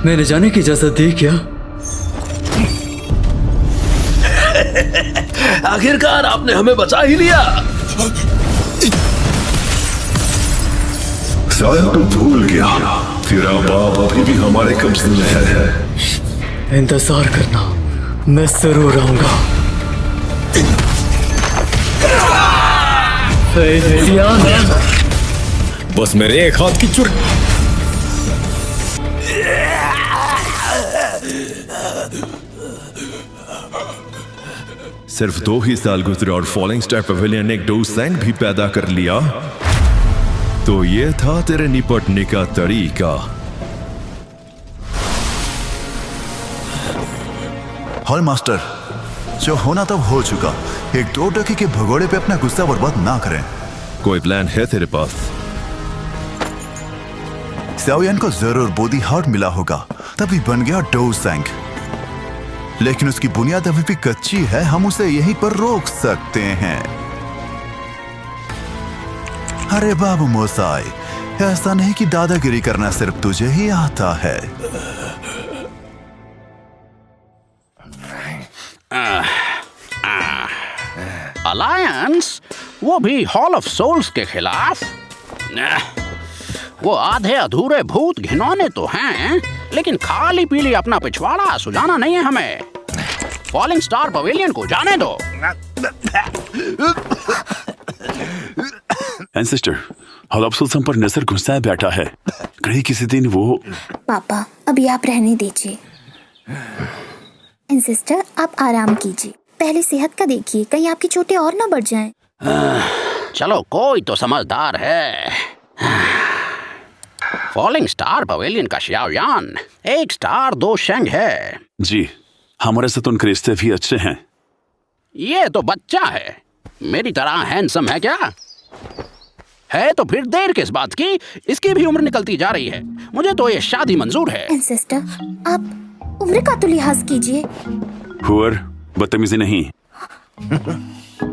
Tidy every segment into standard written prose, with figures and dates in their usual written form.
मैंने जाने की इजाजत दी क्या? आखिरकार आपने हमें बचा ही लिया। शायद तू भूल गया, तेरा बाप अभी भी हमारे कब्जे में है। इंतजार करना, मैं जरूर आऊंगा। बस मेरे एक हाथ की चुर। सिर्फ 2 ही साल गुजरे और फॉलिंग स्टार पवेलियन ने एक डोसेंग भी पैदा कर लिया। तो ये था तेरे निपटने का तरीका। हॉल मास्टर, जो होना तब हो चुका। एक 2 टके के भगोड़े पे अपना गुस्सा बर्बाद ना करें। कोई प्लान है तेरे पास? xiaoyan को जरूर बॉडी हार्ट मिला होगा, तभी बन गया डोसेंग। लेकिन उसकी बुनियाद अभी भी कच्ची है, हम उसे यहीं पर रोक सकते हैं। अरे बाबू मोसाई, ऐसा नहीं कि दादागिरी करना सिर्फ तुझे ही आता है। अलायंस, वो भी हॉल ऑफ सोल्स के खिलाफ। वो आधे अधूरे भूत घिनौने तो हैं, लेकिन खाली पीली अपना पिछवाड़ा सुझाना नहीं है हमें। फॉलिंग स्टार पवेलियन को जाने दो। एंसेस्टर, हॉल ऑफ सोल्स हम पर नजर घुसाए बैठा है। कहीं किसी दिन वो। पापा, अभी आप रहने दीजिए। एंसेस्टर, आप आराम कीजिए। पहले सेहत का देखिए, कहीं आपकी चोटें और ना बढ़ जाएं। चलो, कोई तो समझदार है। फॉलिंग स्टार पवेलियन का xiaoyan 1 स्टार 2 शेंग है। जी, हमारे साथ उनके रिश्ते भी अच्छे हैं। ये तो बच्चा है, मेरी तरह हैंडसम है क्या? है तो फिर देर किस बात की? इसकी भी उम्र निकलती जा रही है। मुझे तो ये शादी मंजूर है। एंसेस्टर, आप उम्र का तो लिहाज कीजिए। हुआ बदतमीजी नहीं।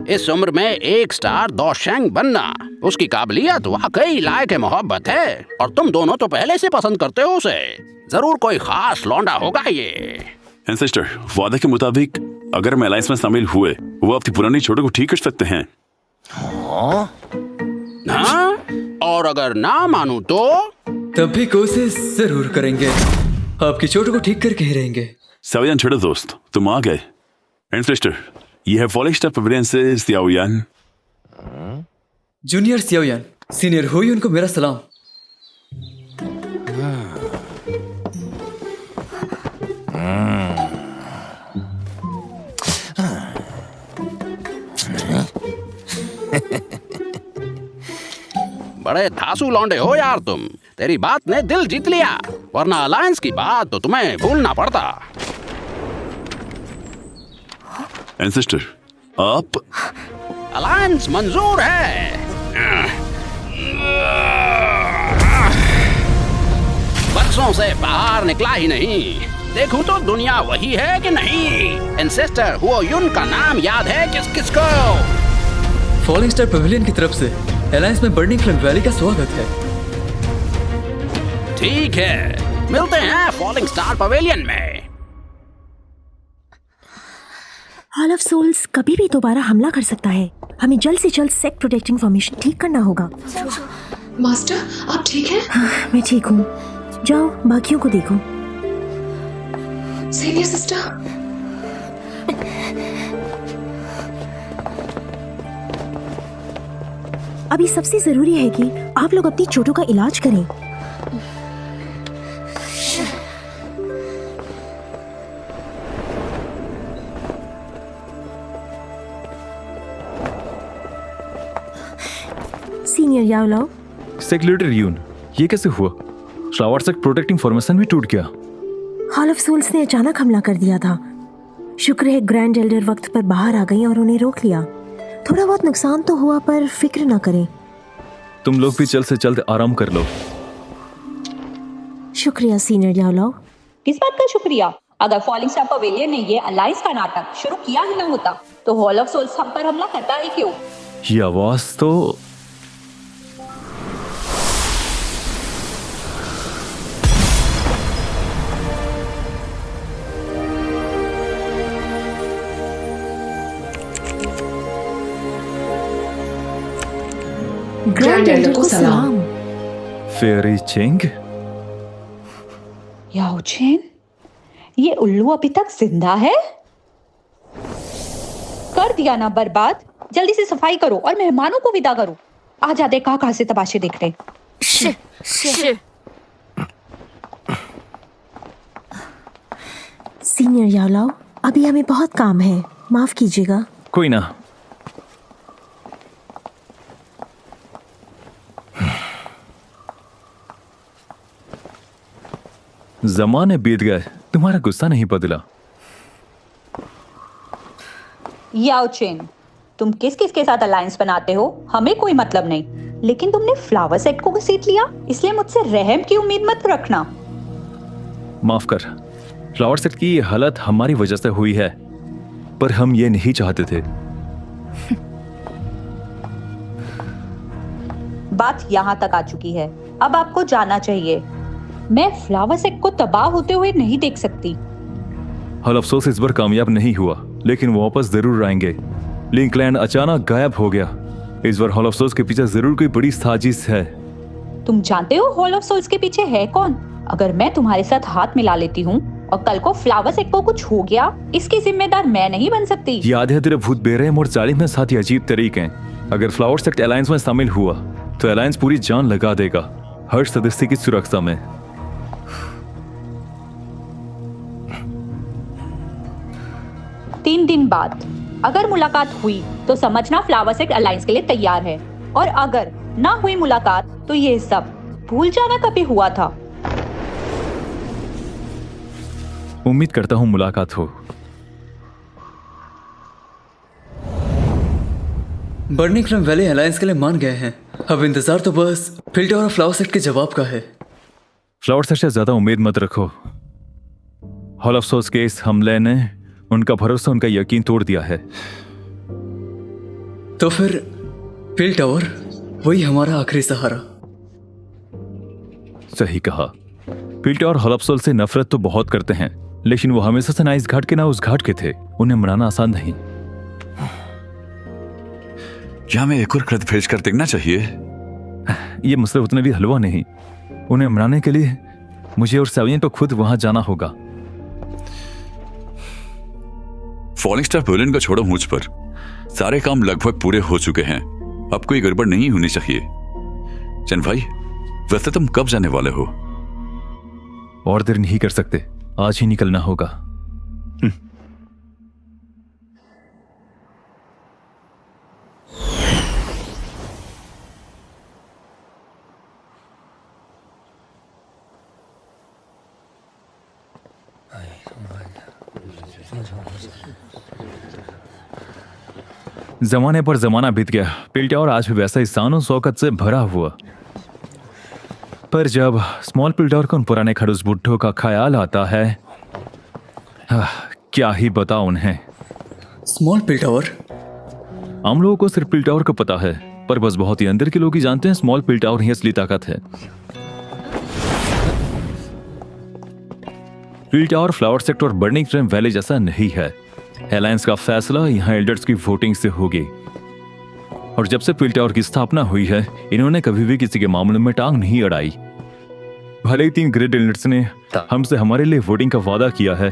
इस उम्र में 1 स्टार 2 शेंग बनना, उसकी काबिलियत वाकई लायक मोहब्बत है। और तुम दोनों तो पहले से पसंद करते हो उसे। जरूर कोई खास लौंडा होगा ये। एंसेस्टर, वादे के मुताबिक अगर हम अलायंस में शामिल हुए, वो अपनी पुरानी चोटों को ठीक कर सकते हैं। हाँ? और अगर ना मानूं तो? तब भी कोशिश जरूर करेंगे। आपकी चोटों को ठीक करके ही रहेंगे। xiaoyan छोड़ो दोस्त, तुम आ गए। एंसेस्टर, ये है फॉलिंग स्टार पवेलियन से xiaoyan। जूनियर xiaoyan, सीनियर हुयुन को मेरा सलाम। बड़े धांसू लौंडे हो यार तुम। तेरी बात ने दिल जीत लिया, वरना अलायंस की बात तो तुम्हें भूलना पड़ता। एंसेस्टर, आप। अलायंस मंजूर है। बक्सों से बाहर निकला ही नहीं। देखूं तो दुनिया वही है कि नहीं? एंसेस्टर हुयुन का नाम याद है किस किस को? फॉलिंग स्टार पवेलियन की तरफ से अलायंस में बर्निंग फ्लेम वैली का स्वागत है। ठीक है, मिलते हैं फॉलिंग स्टार पवेलियन में। हॉल ऑफ सोल्स कभी भी दोबारा हमला कर सकता है। हमें जल्द से जल्द सेक्ट प्रोटेक्टिंग फॉर्मेशन ठीक करना होगा। मास्टर, आप ठीक हैं? हाँ, मैं ठीक हूँ। जाओ बाकियों को देखो। सीनियर सिस्टर, अभी सबसे जरूरी है कि आप लोग अपनी चोटों का इलाज करें। सीनियर याओलाओ। सेक्रेटरी यून, ये कैसे हुआ? श्रावर सेक्ट प्रोटेक्टिंग फॉर्मेशन भी टूट गया। हॉल ऑफ सोल्स ने अचानक हमला कर दिया था। शुक्र है ग्रैंड एल्डर वक्त पर बाहर आ गई और उन्हें रोक लिया। थोड़ा बहुत नुकसान तो हुआ, पर फिक्र न करें। तुम लोग भी जल्द से जल्द आराम कर लो। शुक्रिया सीनियर याओलाओ। किस बात का शुक्रिया? अगर फॉलिंग स्टार पवेलियन ने ये अलायंस का नाटक शुरू किया ही ना होता, तो हॉल ऑफ सोल्स हम पर हमला करता ही क्यों? ये आवाज तो ग्रैंड एल्डर को सलाम। फेरी चिंग, याओ चेन, ये उल्लू अभी तक जिंदा है? कर दिया ना बर्बाद। जल्दी से सफाई करो और मेहमानों को विदा करो। आ जाते कहाँ से तमाशे देखने। सीनियर याओलाओ, अभी हमें बहुत काम है, माफ कीजिएगा। कोई ना। जमाने बीत गए, तुम्हारा गुस्सा नहीं बदला। याओ चेन, तुम किस किस के साथ अलायंस बनाते हो हमें कोई मतलब नहीं, लेकिन तुमने फ्लावर सेट को घसीट लिया, इसलिए मुझसे रहम की उम्मीद मत रखना। माफ कर, फ्लावर सेट की ये हालत हमारी वजह से हुई है, पर हम ये नहीं चाहते थे। बात यहाँ तक आ चुकी है, अब आपको जाना चाहिए। मैं फ्लावर सेट को तबाह होते हुए नहीं देख सकती। हाल अफसोस इस बार कामयाब नहीं हुआ, लेकिन वो वापस जरूर आएंगे। लिंकलैंड अचानक गायब हो गया। इस बार हॉल ऑफ सोल्स के पीछे जरूर कोई बड़ी साजिश है। तुम जानते हो हॉल ऑफ सोल्स के पीछे है कौन? अगर मैं तुम्हारे साथ हाथ मिला लेती हूँ और कल को फ्लावर सेट को कुछ हो गया, इसकी जिम्मेदार मैं नहीं बन सकती। याद है तेरे भूत बेरहम और जालिम में साथ ही अजीब तरीके हैं। अगर फ्लावर सेट अलायंस में शामिल हुआ तो अलायंस पूरी जान लगा देगा, हर सदस्य की सुरक्षा में। तीन दिन बाद अगर मुलाकात हुई तो समझना फ्लावर सेट अलायंस के लिए तैयार है, और अगर ना हुई मुलाकात तो ये सब भूल जाना कभी हुआ था। उम्मीद करता हूँ मुलाकात हो। बर्निंग फ्लेम वैली अलायंस के लिए मान गए हैं। अब इंतजार तो बस फिल्टर और फ्लावर सेट के जवाब का है। फ्लावर सेट से ज्यादा उम्मीद मत रखो। हॉल ऑफ सोल्स के इस हमले ने उनका भरोसा, उनका यकीन तोड़ दिया है। तो फिर फिल टावर वही हमारा आखिरी सहारा। सही कहा। पील्टे और हॉल ऑफ सोल्स से नफरत तो बहुत करते हैं, लेकिन वो हमेशा से ना इस घाट के ना उस घाट के थे। उन्हें मनाना आसान नहीं। क्या हमें एक और कृत भेज कर देखना चाहिए? ये मसला उतना भी हलवा नहीं। उन्हें मनाने के लिए मुझे और सैवियन को खुद वहां जाना होगा। फॉलिंग स्टार पवेलियन को छोड़ो मुझ पर। सारे काम लगभग पूरे हो चुके हैं, अब कोई गड़बड़ नहीं होनी चाहिए। चंद भाई, वैसे तुम कब जाने वाले हो? और देर नहीं कर सकते, आज ही निकलना होगा। जमाने पर जमाना बीत गया। पिल्टे और आज भी वैसा ही शान और शौकत से भरा हुआ। पर जब स्मॉल पिल्टॉर को उन पुराने खड़ूस बुढ़ों का ख्याल आता है, क्या ही बताओ उन्हें। स्मॉल पिल्टॉर? हम लोगों को सिर्फ पिल्टॉर को पता है, पर बस बहुत ही अंदर के लोग ही जानते हैं स्मॉल पिल्टॉर ही असली ताकत है। पिल्टॉर फ्लावर सेक्टर और बर्निंग फ्लेम वैली जैसा नहीं है। अलायंस का फैसला यहाँ एल्डर्स की वोटिंग से होगी, और जब से पिल्टॉर की स्थापना हुई है, इन्होंने कभी भी किसी के मामले में टांग नहीं अड़ाई। भले ही 3 ग्रेट एल्डर्स ने हमसे हमारे लिए वोटिंग का वादा किया है,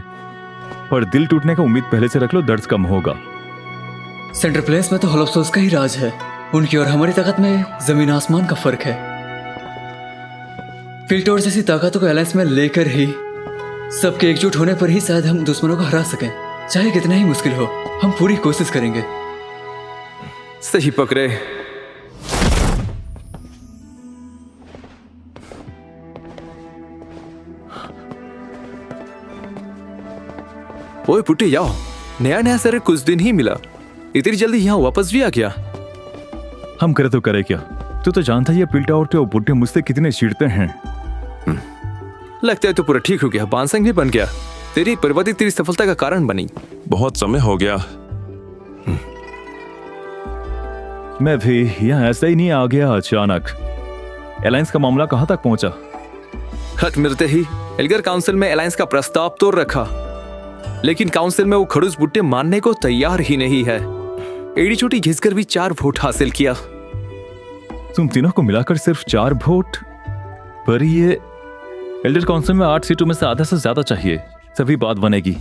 पर दिल टूटने का उम्मीद पहले से रख लो, दर्द कम होगा। सेंटर प्लेस में तो हॉल ऑफ सोल्स का ही राज है। उनकी और हमारी ताकत में जमीन आसमान का फर्क है। फिल्टोर जैसी ताकतों को अलायंस में लेकर ही सबके एकजुट होने पर ही शायद हम दुश्मनों को हरा सकें। चाहे कितना ही मुश्किल हो, हम पूरी कोशिश करेंगे। सही पकड़े। ओए पुट्टी जाओ, नया सर कुछ दिन ही मिला, इतनी जल्दी यहाँ वापस भी आ गया। हम करे तो करे क्या, तू तो जानता ही है पिल्टा और तो बुढ़े मुझसे कितने चिढ़ते हैं। लगता है तो पूरा ठीक हो गया, बांसंग भी बन गया। तेरी प्रगति तेरी सफलता का कारण बनी। बहुत समय हो गया। मैं भी यहाँ ऐसा ही नहीं आ गया अचानक। अलायंस का मामला कहाँ तक पहुंचा? हट मिलते ही एल्गर काउंसिल में अलायंस का प्रस्ताव तो रखा, लेकिन काउंसिल में वो खड़ूस बुट्टे मानने को तैयार ही नहीं है। एड़ी चोटी घिसकर भी 4 वोट हासिल किया। तुम तीनों को मिलाकर सिर्फ 4 वोट, पर ये एल्डर काउंसिल में 8 सीटों में से आधा से ज्यादा चाहिए, तभी बात बनेगी।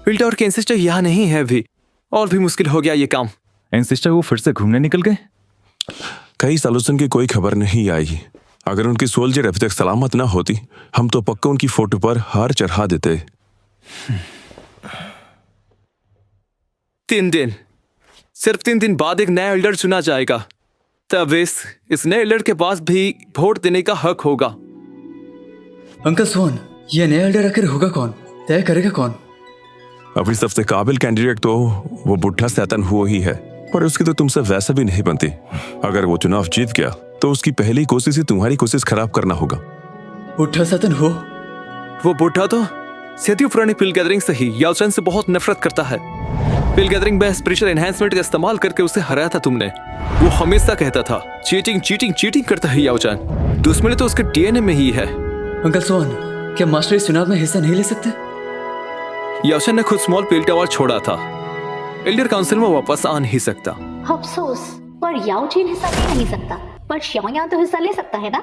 पिल्टर के एंसेस्टर यहाँ नहीं है अभी, और भी मुश्किल हो गया ये काम। एंसेस्टर वो फिर से घूमने निकल गए? कई सालों से उनकी कोई खबर नहीं आई। अगर उनकी सोल्जर अभी तक सलामत ना होती, हम तो पक्का उनकी फोटो पर हार चढ़ा देते। 3 दिन, सिर्फ 3 दिन बाद एक नया एल्डर चुना जाएगा। तब इस नए एल्डर के पास भी वोट देने का हक होगा। अंकल स्वान, ये नया एल्डर आखिर होगा कौन? तय करेगा कौन? अभी सबसे काबिल कैंडिडेट तो वो बुढ़ा शैतान हुआ ही है, पर उसकी तो तुमसे वैसे भी नहीं बनती। अगर वो चुनाव जीत गया तो उसकी पहली कोशिश ही तुम्हारी कोशिश खराब करना होगा। बुढ़ा शैतान हो? वो बुढ़ा तो सदियों पुरानी पिल गैदरिंग से ही याओ चैन से बहुत नफरत करता है। पिल गैदरिंग में स्पिरिचुअल एनहांसमेंट का इस्तेमाल करके उसे हराया था तुमने। वो हमेशा कहता था चीटिंग चीटिंग चीटिंग करता है याओ चैन। दुश्मनी तो उसके डीएनए में ही है। अंकल स्वान, क्या मास्टर इस चुनाव में हिस्सा नहीं ले सकते? याओ चैन ने खुद स्मॉल पिल टावर छोड़ा था। एल्डर काउंसिल में वापस आ नहीं सकता। अफसोस, पर याओ चैन हिस्सा ले नहीं सकता, पर xiaoyan तो हिस्सा ले सकता है ना?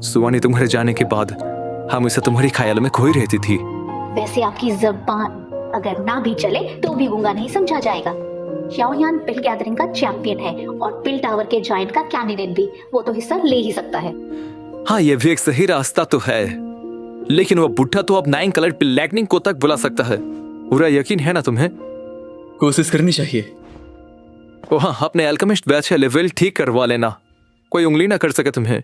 सुवानी तुम्हारे जाने के बाद हमेशा तुम्हारी ख्यालों में खोई रहती थी। वैसे आपकी जबान अगर ना भी चले तो भी गूंगा नहीं समझा जाएगा। xiaoyan पिल गैदरिंग का चैंपियन है और पिल टावर के जायंट का कैंडिडेट भी, वो तो हिस्सा ले ही सकता है। हाँ, ये भी एक सही रास्ता तो है, लेकिन वो बुढ़ा तो अब 9 कलर पिल लाइटनिंग को तक बुला सकता है। पूरा यकीन है ना तुम्हें? कोशिश करनी चाहिए। ओ हाँ, अपने अल्केमिस्ट बैच है लेवल ठीक करवा लेना, कोई उंगली ना कर सके तुम्हें।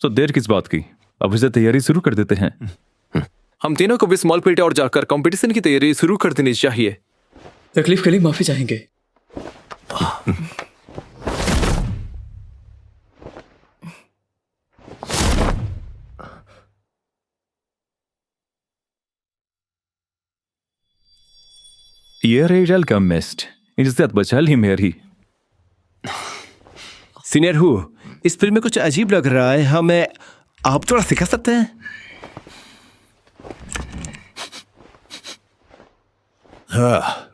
तो देर किस बात की, अभी से तैयारी शुरू कर देते हैं। हम तीनों को भी स्मॉल पिल टावर जाकर कंपटीशन की तैयारी शुरू कर देनी चाहिए। तकलीफ के लिए माफी चाहेंगे। ये रेजल का मिस्ट इज्जत बचा ली मेरी। सीनियर हु, इस फिल्म में कुछ अजीब लग रहा है, हमें आप थोड़ा सिखा सकते हैं? हाँ,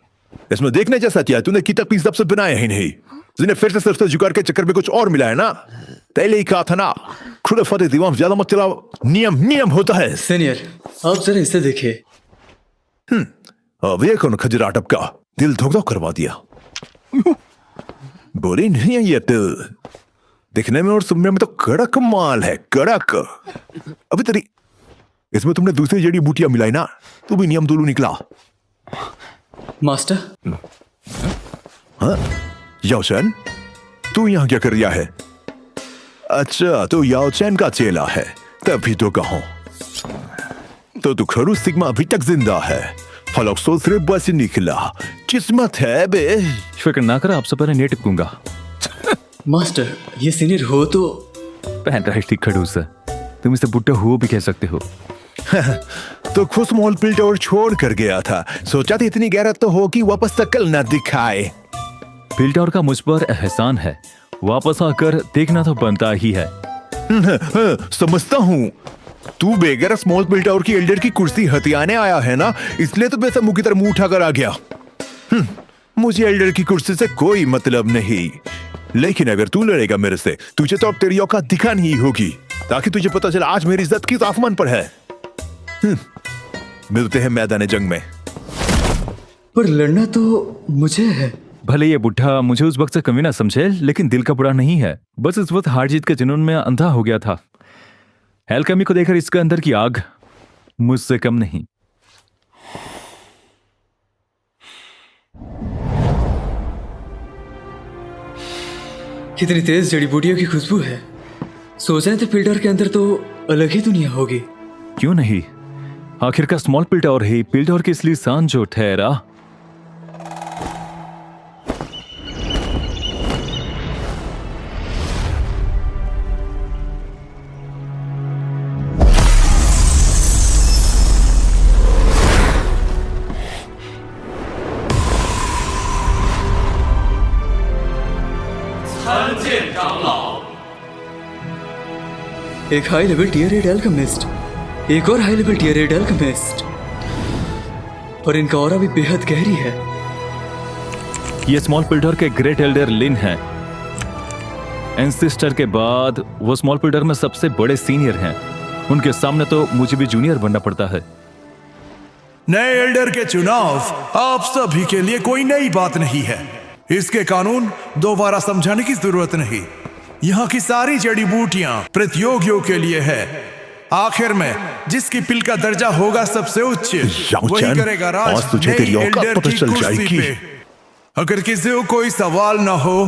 इसमें देखने जैसा क्या, तूने की तक सबसे बनाया ही नहीं। तूने फिर से सिर्फ जुगाड़ के चक्कर में कुछ और मिला है ना। पहले ही कहा था ना, खुद फतेह दीवार ज्यादा मत चलाओ, नियम होता है। सीनियर, आप जरा इसे देखिए। अब ये कौन खजरा टपका, दिल धोख करवा दिया। बोली नहीं है ये दिल, दिखने में और सुनने में तो कड़क माल है, कड़क। अभी तेरी इसमें तुमने दूसरी जड़ी बूटियां मिलाई ना, तू भी नियम दोलू निकला। मास्टर। हाँ, याओ चैन, तू यहाँ क्या कर रहा है? अच्छा, तो याओ चैन का चेला है, तभी तो कहूं। तो तू खरू सिग्मा अभी तक जिंदा है, फलक्सो सिर्फ बस निकला, किस्मत है बे। फिक्र ना कर, आपसे पहले नहीं टिपूंगा। मास्टर, ये सीनियर हो तो पहन रहा ठीक खड़ूस है, तुम इसे बुढ़ा हो भी कह सकते हो। तो खुद स्मॉल पिल टावर छोड़ कर गया था, सोचा था इतनी गैरत तो हो कि वापस शक्ल न दिखाए। पिल टावर का मुझ पर एहसान है, वापस आकर देखना तो बनता ही है। समझता हूँ, तू बेगर स्मॉल पिल टावर की एल्डर की कुर्सी हथियाने आया है ना, इसलिए तो बेसा मुंह की तरह मुंह उठाकर आ गया। मुझे एल्डर की कुर्सी से कोई मतलब नहीं, लेकिन अगर तू लड़ेगा मेरे से, तुझे तो अब तेरी औकात दिखानी ही होगी, ताकि तुझे पता चले आज मेरी इज्जत किस आसमान पर है। मिलते हैं मैदान जंग में। पर लड़ना तो मुझे है। भले ये बुढ़ा मुझे उस वक्त से कमी ना समझे, लेकिन दिल का बुरा नहीं है, बस इस वक्त हार जीत के जुनून में अंधा हो गया था। एल्केमी को देखकर इसके अंदर की आग मुझसे कम नहीं। कितनी तेज जड़ी बूटियों की खुशबू है। सोच रहे थे फिल्टर के अंदर तो अलग ही दुनिया होगी। क्यों नहीं, आखिर का स्मॉल पिल टावर ही पिल टावर की असली शान जो ठहरा। एक हाई लेवल टियर 8 एल्केमिस्ट, एक और हाई लेवल टियर 8 एल्केमिस्ट, और इनका ऑरा भी बेहद गहरी है। ये स्मॉल पिल्डर के ग्रेट एल्डर लिन हैं। एंसेस्टर के बाद वो स्मॉल पिल्डर में सबसे बड़े सीनियर हैं। उनके सामने तो मुझे भी जूनियर बनना पड़ता है। नए एल्डर के चुनाव आप सभी के लिए कोई नई बात नहीं है। इसके कानून दोबारा समझाने की जरूरत नहीं। यहाँ की सारी जड़ी बूटियां प्रतियोगियों के लिए है। आखिर में जिसकी पिल का दर्जा होगा सबसे उच्च, वही करेगा राज नई एल्डर की कुर्सी पे। अगर किसी को कोई सवाल ना हो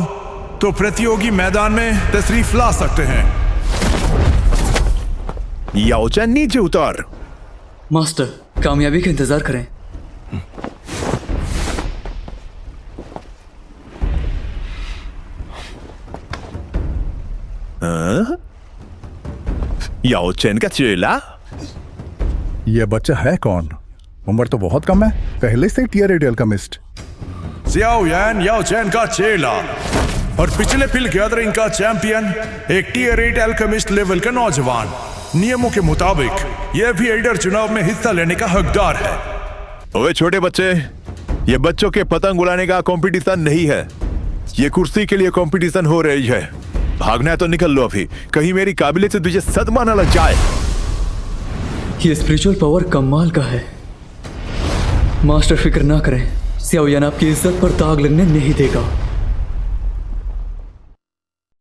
तो प्रतियोगी मैदान में तशरीफ ला सकते हैं। याओ चैन नीचे उतार। मास्टर, कामयाबी का इंतजार करें। याओ चैन का चेला? ये बच्चा है कौन? उम्र तो बहुत कम है, पहले से टियर 8 एल्केमिस्ट। ज़ियाओ यान याओ चैन का चेला और पिछले पिल गैदरिंग का चैंपियन, एक टियर 8 एल्केमिस्ट लेवल का नौजवान। नियमों के मुताबिक यह भी एल्डर चुनाव में हिस्सा लेने का हकदार है। ओए छोटे बच्चे, ये बच्चों के पतंग उड़ाने का कंपटीशन नहीं है, ये कुर्सी के लिए कंपटीशन हो रही है। भागना है तो निकल लो अभी, कहीं मेरी काबिलियत से तुझे सदमा न लग जाए। ये स्पिरिचुअल पावर कमाल का है। मास्टर फिक्र ना करें, ज़ियाओ यान आपकी इज्जत पर दाग लगने नहीं देगा।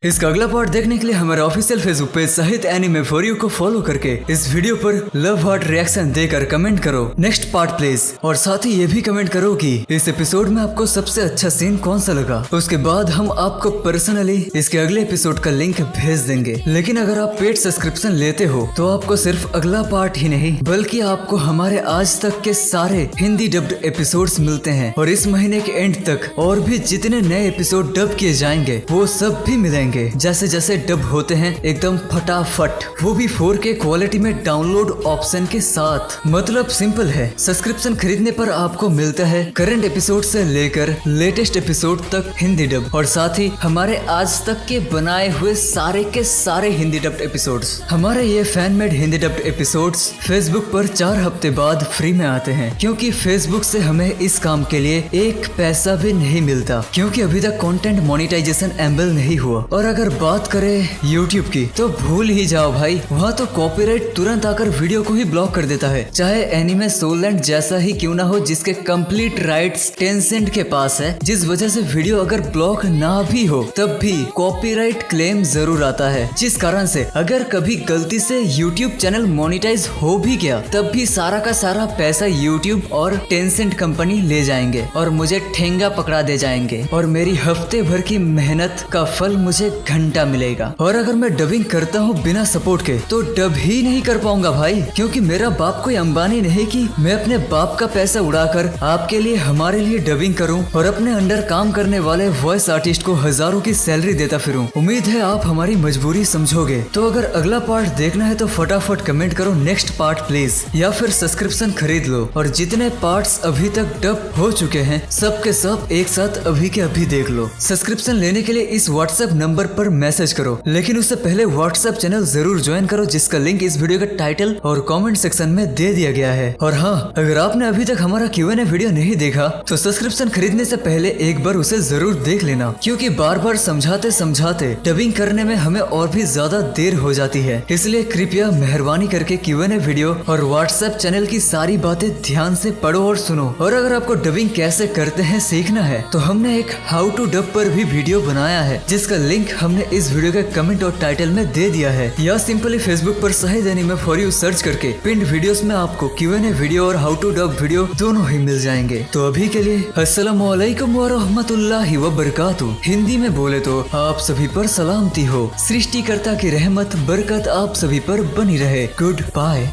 इसका अगला पार्ट देखने के लिए हमारे ऑफिशियल फेसबुक पेज सहित एनीमे फॉर यू को फॉलो करके इस वीडियो पर लव हार्ट रिएक्शन देकर कमेंट करो नेक्स्ट पार्ट प्लीज। और साथ ही ये भी कमेंट करो कि इस एपिसोड में आपको सबसे अच्छा सीन कौन सा लगा। उसके बाद हम आपको पर्सनली इसके अगले एपिसोड का लिंक भेज देंगे। लेकिन अगर आप पेड सब्सक्रिप्शन लेते हो तो आपको सिर्फ अगला पार्ट ही नहीं बल्कि आपको हमारे आज तक के सारे हिंदी डब्ड एपिसोड्स मिलते हैं। और इस महीने के एंड तक और भी जितने नए एपिसोड डब किए जाएंगे वो सब भी मिलेंगे जैसे जैसे डब होते हैं, एकदम फटाफट, वो भी 4K क्वालिटी में डाउनलोड ऑप्शन के साथ। मतलब सिंपल है, सब्सक्रिप्शन खरीदने पर आपको मिलता है करंट एपिसोड से लेकर लेटेस्ट एपिसोड तक हिंदी डब, और साथ ही हमारे आज तक के बनाए हुए सारे के सारे हिंदी डब्ड एपिसोड्स। हमारे ये fan made Hindi dubbed episodes Facebook पर 4 हफ्ते बाद फ्री में आते हैं, क्योंकि फेसबुक से हमें इस काम के लिए एक पैसा भी नहीं मिलता, क्योंकि अभी तक कंटेंट मोनेटाइजेशन एनेबल नहीं हुआ। और अगर बात करें YouTube की तो भूल ही जाओ भाई, वहाँ तो कॉपीराइट तुरंत आकर वीडियो को ही ब्लॉक कर देता है, चाहे एनिमे सोलैंड जैसा ही क्यों ना हो, जिसके कंप्लीट राइट्स टेंसेंट के पास है। जिस वजह से वीडियो अगर ब्लॉक ना भी हो तब भी कॉपीराइट क्लेम जरूर आता है, जिस कारण से अगर कभी गलती से YouTube चैनल मोनेटाइज हो भी गया तब भी सारा का सारा पैसा YouTube और टेंसेंट कंपनी ले जाएंगे और मुझे ठेंगा पकड़ा दे जाएंगे, और मेरी हफ्ते भर की मेहनत का फल मुझे घंटा मिलेगा। और अगर मैं डबिंग करता हूँ बिना सपोर्ट के तो डब ही नहीं कर पाऊंगा भाई, क्योंकि मेरा बाप कोई अंबानी नहीं कि मैं अपने बाप का पैसा उड़ाकर आपके लिए हमारे लिए डबिंग करूं और अपने अंडर काम करने वाले वॉइस आर्टिस्ट को हजारों की सैलरी देता फिरूं। उम्मीद है आप हमारी मजबूरी समझोगे। तो अगर अगला पार्ट देखना है तो फटाफट कमेंट करो नेक्स्ट पार्ट प्लीज, या फिर सब्सक्रिप्शन खरीद लो। और जितने पार्ट्स अभी तक डब हो चुके हैं सबके सब एक साथ अभी के अभी देख लो। सब्सक्रिप्शन लेने के लिए इस व्हाट्सएप नंबर पर मैसेज करो, लेकिन उससे पहले व्हाट्सएप चैनल जरूर ज्वाइन करो, जिसका लिंक इस वीडियो के टाइटल और कमेंट सेक्शन में दे दिया गया है। और हाँ, अगर आपने अभी तक हमारा Q&A वीडियो नहीं देखा तो सब्सक्रिप्शन खरीदने से पहले एक बार उसे जरूर देख लेना, क्योंकि बार बार समझाते समझाते डबिंग करने में हमें और भी ज्यादा देर हो जाती है। इसलिए कृपया मेहरबानी करके Q&A वीडियो और व्हाट्सएप चैनल की सारी बातें ध्यान से पढ़ो और सुनो। और अगर आपको डबिंग कैसे करते हैं सीखना है तो हमने एक हाउ टू डब पर भी वीडियो बनाया है, जिसका लिंक हमने इस वीडियो के कमेंट और टाइटल में दे दिया है, या सिंपली फेसबुक पर Shahid anime for you search करके पिंड वीडियोस में आपको Q&A वीडियो और हाउ टू डब वीडियो दोनों ही मिल जाएंगे। तो अभी के लिए अस्सलामु अलैकुम व रहमतुल्लाहि व बरकातुहू। हिंदी में बोले तो आप सभी पर सलामती हो, सृष्टिकर्ता की रहमत बरकत आप सभी पर बनी रहे। Good bye.